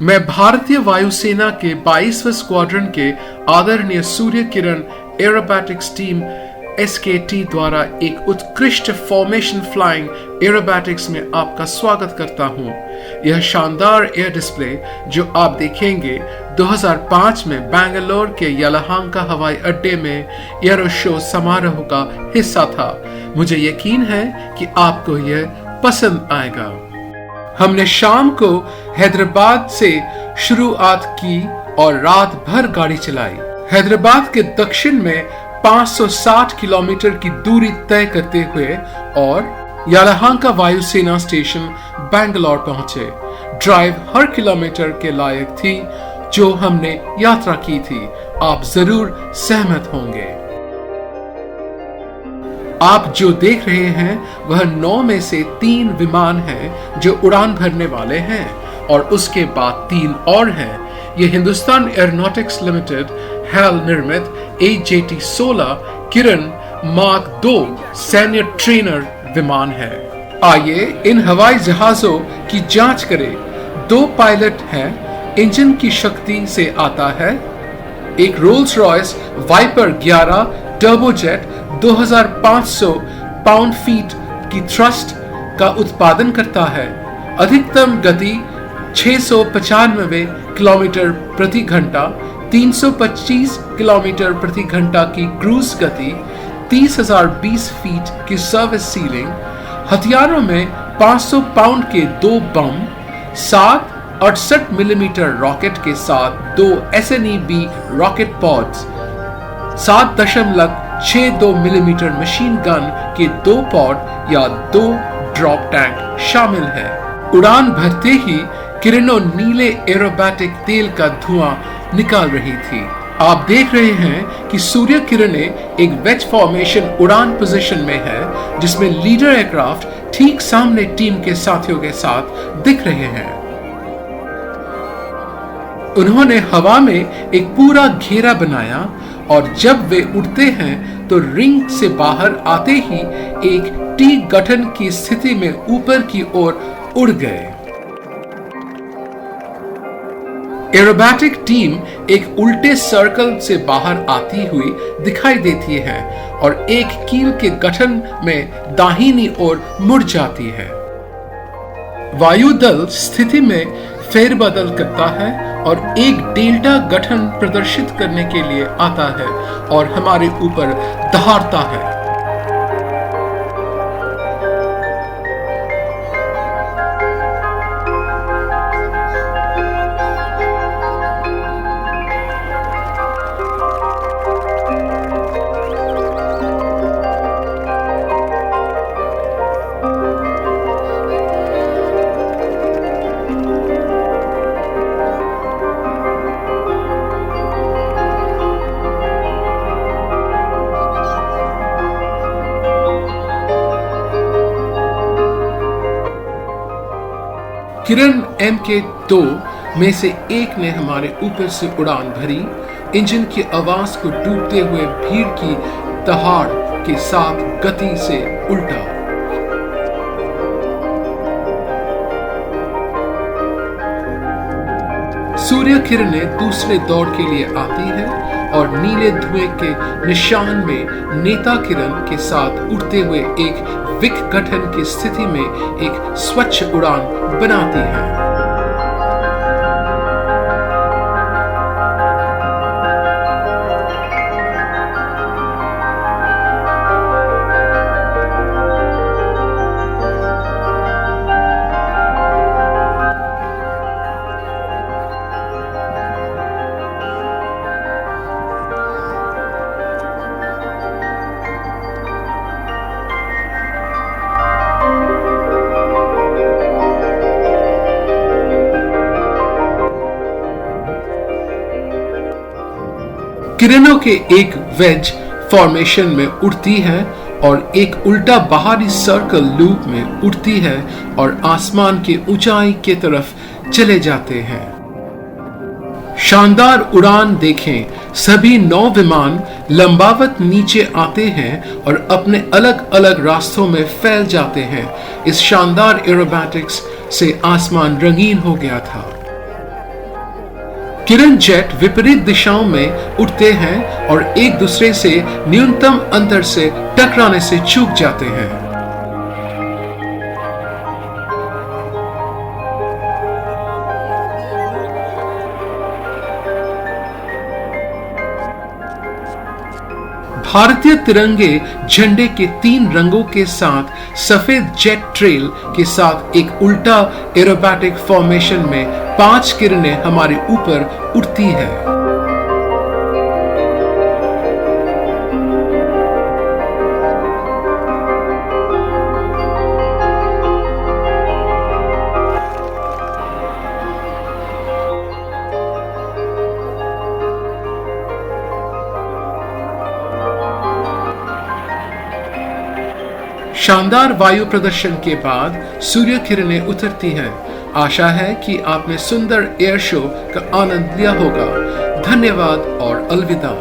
मैं भारतीय वायुसेना के 22वें स्क्वाड्रन के आदरणीय Surya Kiran aerobatics team SKT द्वारा एक उत्कृष्ट फॉर्मेशन फ्लाइंग एरोबैटिक्स में आपका स्वागत करता हूं। यह शानदार एयर डिस्प्ले जो आप देखेंगे 2005 में बेंगलोर के यलहंका हवाई अड्डे में एरो शो समारोह का हिस्सा था। मुझे यकीन है कि आपको यह पसंद आएगा। हमने शाम को हैदराबाद से शुरुआत की और रात भर गाड़ी चलाई। हैदराबाद के दक्षिण में 560 किलोमीटर की दूरी तय करते हुए और यलहंका वायुसेना स्टेशन बेंगलोर पहुंचे। ड्राइव हर किलोमीटर के लायक थी जो हमने यात्रा की थी। आप जरूर सहमत होंगे। आप जो देख रहे हैं वह 9 में से 3 विमान हैं जो उड़ान भरने वाले हैं और उसके बाद 3 और हैं। ये हिंदुस्तान एरोनॉटिक्स लिमिटेड HAL निर्मित AJT-16 किरण मार्क 2 सैन्य ट्रेनर विमान है। आइए इन हवाई जहाजों की जांच करें। 2 पायलट हैं। इंजन की शक्ति से आता है। एक Rolls Royce Viper 11 turbojet 2500 pound feet की थ्रस्ट का उत्पादन करता है। अधिकतम गति 695 किलोमीटर प्रति घंटा, 325 किलोमीटर प्रति घंटा की क्रूज गति, 30,020 फीट की सर्विस सीलिंग, हथियारों में 500 पाउंड के 2 बम, 7 68 मिलीमीटर रॉकेट के साथ 2 SNEB rocket pods, 7.62 millimetre machine gun के 2 पॉड या 2 ड्रॉप टैंक शामिल है। उड़ान भरते ही किरणों नीले एरोबैटिक तेल का धुआं निकाल रही थी। आप देख रहे हैं कि सूर्य किरणें एक वेज फॉर्मेशन उड़ान पोजीशन में है जिसमें लीडर एयरक्राफ्ट ठीक सामने टीम के साथियों के साथ दिख रहे हैं। उन्होंने हवा में एक पूरा घेरा बनाया और जब वे उड़ते हैं तो रिंग से बाहर आते ही एक टी गठन की स्थिति में ऊपर की ओर उड़ गए। एरोबैटिक टीम एक उल्टे सर्कल से बाहर आती हुई दिखाई देती है और एक कील के गठन में दाहिनी ओर मुड़ जाती है। वायुदल स्थिति में फेरबदल करता है और एक डेल्टा गठन प्रदर्शित करने के लिए आता है और हमारे ऊपर दहाड़ता है। किरण MK2 में से एक ने हमारे ऊपर से उड़ान भरी। इंजन की आवाज को डूबते हुए भीड़ की दहाड़ के साथ गति से उल्टा। सूर्य किरणें दूसरे दौर के लिए आती है और नीले धुएं के निशान में नेता किरण के साथ उड़ते हुए एक विक गठन की स्थिति में एक स्वच्छ उड़ान बनाती है। किरणों के एक वेज फॉर्मेशन में उड़ती है और एक उल्टा बाहरी सर्कल लूप में उड़ती है और आसमान की ऊंचाई की तरफ चले जाते हैं। शानदार उड़ान देखें। सभी 9 विमान लंबावत नीचे आते हैं और अपने अलग अलग रास्तों में फैल जाते हैं। इस शानदार एरोबैटिक्स से आसमान रंगीन हो गया था। किरण जेट विपरीत दिशाओं में उड़ते हैं और एक दूसरे से न्यूनतम अंतर से टकराने से चूक जाते हैं। भारतीय तिरंगे झंडे के 3 रंगों के साथ सफेद जेट ट्रेल के साथ एक उल्टा एरोबैटिक फॉर्मेशन में 5 किरणें हमारे ऊपर उड़ती है। शानदार वायु प्रदर्शन के बाद सूर्य किरणें उतरती हैं। आशा है कि आपने सुंदर एयर शो का आनंद लिया होगा। धन्यवाद और अलविदा।